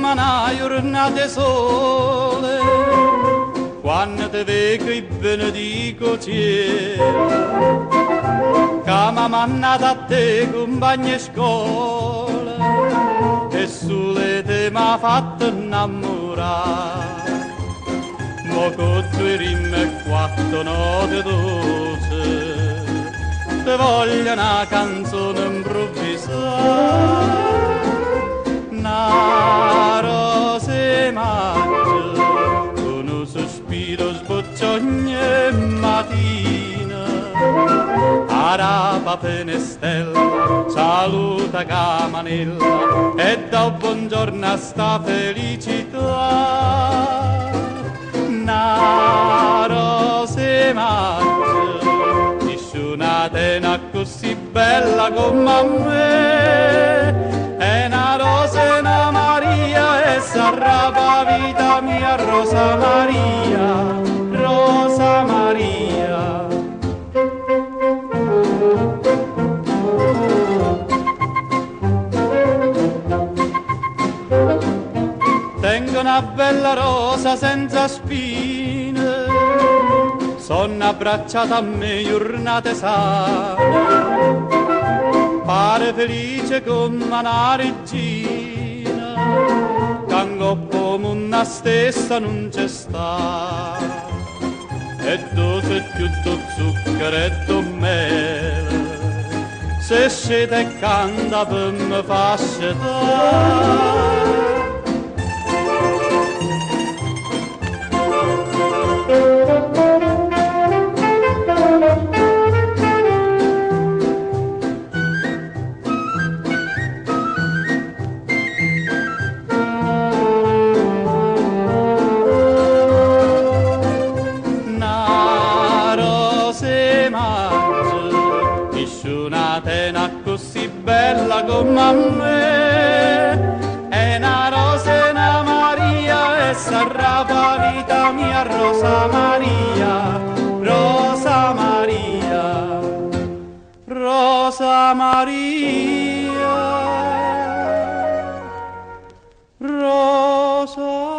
come una giornata sole, quando te vedo e benedico cielo, che mi mannata a te compagna scuola, e sulle te m'ha fatto innamorare. Mo con due rime e quattro note dolci, te voglio una canzone improvvisare. Una rosa mangia, con un sospiro sboccia ogni mattina. Araba Penestella, saluta Camanella e dà un buongiorno a sta felicità. Una rosa mangia, nessuna tena così bella come a me. È una rosa e una Maria e sarà vita mia, Rosa Maria, Rosa Maria. Tengo una bella rosa senza spine, sono abbracciata a me giornate sane, pare felice come una regina, cango come una stessa non c'è sta, e dove più do zucchero e do mele, se scende e canta per me fa scettare. Nessuna tena così bella come a me, è una rosa e una Maria e sarà vita mia, Rosa Maria, Rosa Maria, Rosa Maria, Rosa